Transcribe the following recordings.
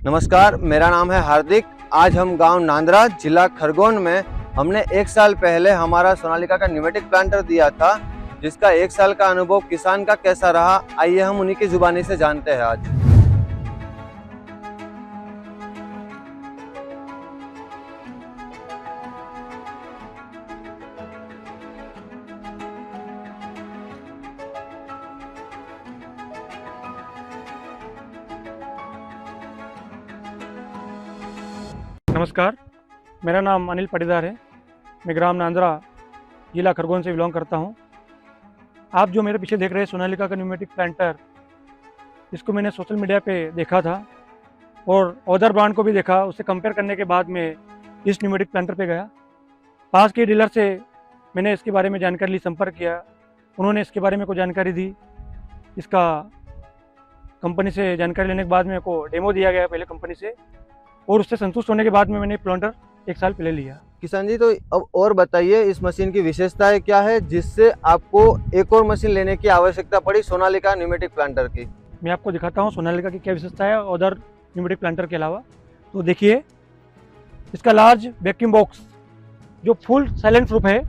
नमस्कार, मेरा नाम है हार्दिक। आज हम गांव नांदरा, जिला खरगोन में हमने 1 साल पहले हमारा सोनालिका का न्यूमेटिक प्लांटर दिया था, जिसका 1 साल का अनुभव किसान का कैसा रहा, आइए हम उन्हीं की जुबानी से जानते हैं आज। नमस्कार, मेरा नाम अनिल पाटीदार है। मैं ग्राम नांदरा, जिला खरगोन से बिलोंग करता हूं। आप जो मेरे पीछे देख रहे हैं सोनालिका का न्यूमेटिक प्लांटर, इसको मैंने सोशल मीडिया पे देखा था और अदर ब्रांड को भी देखा। उससे कंपेयर करने के बाद मैं इस न्यूमेटिक प्लांटर पे गया। पास के डीलर से मैंने इसके बारे में जानकारी ली, संपर्क किया। उन्होंने इसके बारे में कोई जानकारी दी। इसका कंपनी से जानकारी लेने के बाद मेरे को डेमो दिया गया पहले कंपनी से, और उससे संतुष्ट होने के बाद में मैंने प्लांटर 1 साल पहले लिया। किसान जी, तो अब और बताइए इस मशीन की विशेषताएं क्या है जिससे आपको एक और मशीन लेने की आवश्यकता पड़ी सोनालिका न्यूमेटिक प्लांटर की। मैं आपको दिखाता हूँ सोनालिका की क्या विशेषता है अदर न्यूमेटिक प्लांटर के अलावा। तो देखिए, इसका लार्ज वैक्यूम बॉक्स जो फुल साइलेंट प्रूफ है,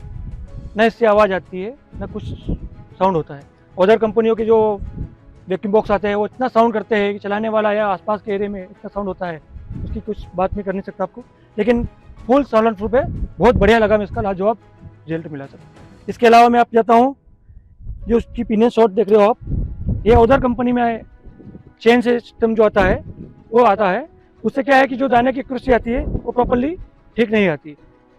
न इससे आवाज़ आती है न कुछ साउंड होता है। अदर कंपनियों के जो वैक्यूम बॉक्स आते हैं वो इतना साउंड करते हैं कि चलाने वाला या आसपास के एरिया में इतना साउंड होता है, उसकी कुछ बात मैं कर नहीं सकता आपको। लेकिन फुल साइलेंट प्रूफ है, बहुत बढ़िया लगा मैं इसका लाजवाब रिजल्ट मिला सर। इसके अलावा मैं आप जाता हूँ, जो उसकी पिनियन शॉट देख रहे हो आप, ये अदर कंपनी में चेन से सिस्टम जो आता है वो आता है। उससे क्या है कि जो दाने की एक्यूरेसी आती है वो प्रॉपरली ठीक नहीं आती,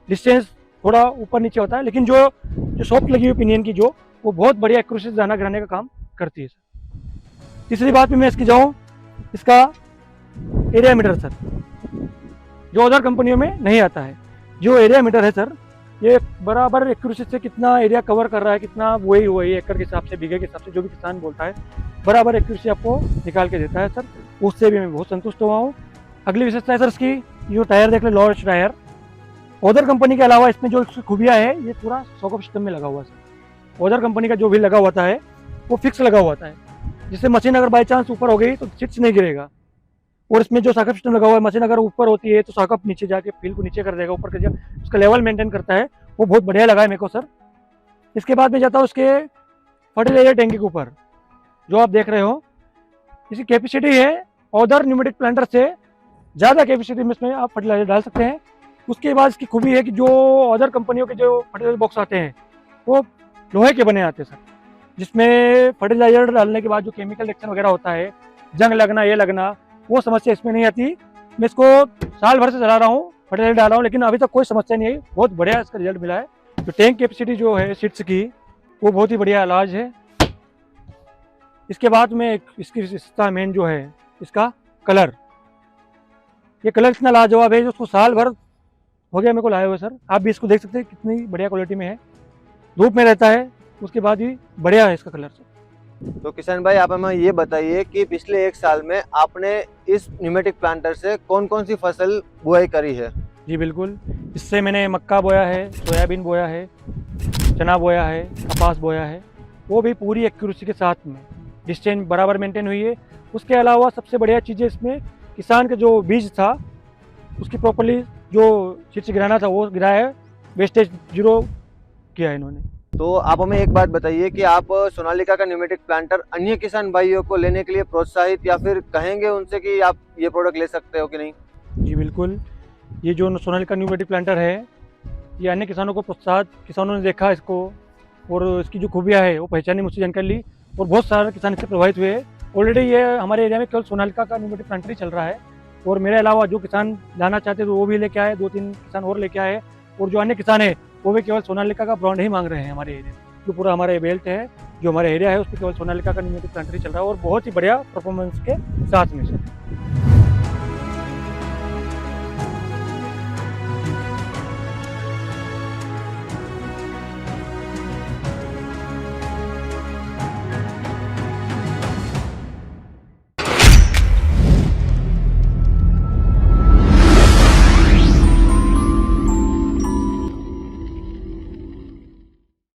डिस्टेंस थोड़ा ऊपर नीचे होता है। लेकिन जो सॉफ्ट लगी हुई पिनियन की जो, वो बहुत बढ़िया एक्यूरेसी से दाना गिराने का काम करती है सर। तीसरी बात में मैं इसकी जाऊँ, इसका एरिया मीटर सर, जो अदर कंपनियों में नहीं आता है। जो एरिया मीटर है सर, ये बराबर एक्यूरेसी से कितना एरिया कवर कर रहा है, कितना वही एकड़ के हिसाब से, बीघे के हिसाब से, जो भी किसान बोलता है, बराबर एक्यूरेसी आपको निकाल के देता है सर। उससे भी मैं बहुत संतुष्ट हुआ हूँ। अगली विशेषता है सर इसकी, जो टायर देख ले, लॉर्ज टायर। अदर कंपनी के अलावा इसमें जो खूबियाँ है, ये पूरा सॉकअप सिस्टम में लगा हुआ है सर। अदर कंपनी का जो भी लगा हुआ है वो फिक्स लगा हुआ है, जिससे मशीन अगर बाई चांस ऊपर हो गई तो चिट्स नहीं गिरेगा। और इसमें जो सॉकअप सिस्टम लगा हुआ है, मशीन अगर ऊपर होती है तो सॉकअप नीचे जाके फील को नीचे कर देगा, ऊपर कर देगा, उसका लेवल मेंटेन करता है। वो बहुत बढ़िया लगा है मेरे को सर। इसके बाद में जाता हूँ उसके फर्टिलाइजर टैंक के ऊपर, जो आप देख रहे हो। इसकी कैपेसिटी है अदर न्यूमेटिक प्लांटर से ज़्यादा कैपेसिटी में इसमें आप फर्टिलाइजर डाल सकते हैं। उसके बाद इसकी खूबी है कि जो अदर कंपनियों के जो फर्टिलाइजर बॉक्स आते हैं वो लोहे के बने आते हैं सर, जिसमें फर्टिलाइजर डालने के बाद जो केमिकल रिएक्शन वगैरह होता है, जंग लगना, ये लगना, वो समस्या इसमें नहीं आती। मैं इसको साल भर से चला रहा हूँ, फर्टिलाइजर डाला हूँ, लेकिन अभी तक कोई समस्या नहीं आई। बहुत बढ़िया इसका रिजल्ट मिला है। तो टैंक कैपेसिटी जो है सीट्स की, वो बहुत ही बढ़िया इलाज है। इसके बाद में इसकी विशेषता मेन जो है इसका कलर। ये कलर इतना लाजवाब है, जो उसको साल भर हो गया मेरे को लाए हुए सर। आप भी इसको देख सकते हैं कितनी बढ़िया क्वालिटी में है, धूप में रहता है, उसके बाद भी बढ़िया है इसका कलर सर। तो किसान भाई, आप हमें ये बताइए कि पिछले 1 साल में आपने इस न्यूमेटिक प्लांटर से कौन कौन सी फसल बुआई करी है। जी बिल्कुल, इससे मैंने मक्का बोया है, सोयाबीन बोया है, चना बोया है, कपास बोया है। वो भी पूरी एक्यूरेसी के साथ में, डिस्टेंस बराबर मेंटेन हुई है। उसके अलावा सबसे बढ़िया चीज़ें इसमें, किसान का जो बीज था उसकी प्रॉपर्ली जो सीड्स गिराना था वो गिराया है, वेस्टेज जीरो किया है इन्होंने। तो आप हमें एक बात बताइए कि आप सोनालिका का न्यूमेटिक प्लांटर अन्य किसान भाइयों को लेने के लिए प्रोत्साहित या फिर कहेंगे उनसे कि आप ये प्रोडक्ट ले सकते हो कि नहीं। जी बिल्कुल, ये जो सोनालिका न्यूमेटिक प्लांटर है, ये अन्य किसानों को प्रोत्साहित, किसानों ने देखा इसको और इसकी जो खूबियाँ है वो पहचानी, मुझसे जानकारी ली, और बहुत सारे किसान इससे प्रभावित हुए। ऑलरेडी ये हमारे एरिया में केवल सोनालिका का न्यूमेटिक प्लांटर ही चल रहा है, और मेरे अलावा जो किसान लाना चाहते हैं तो वो भी लेके आए, 2-3 किसान और लेके आए, और जो अन्य किसान है वो भी केवल सोनालिका का ब्रांड ही मांग रहे हैं हमारे एरिया में। जो पूरा हमारे बेल्ट है, जो हमारा एरिया है, उस पर केवल सोनालिका का न्यूमेटिक प्लांटर ही चल रहा है, और बहुत ही बढ़िया परफॉर्मेंस के साथ में सर।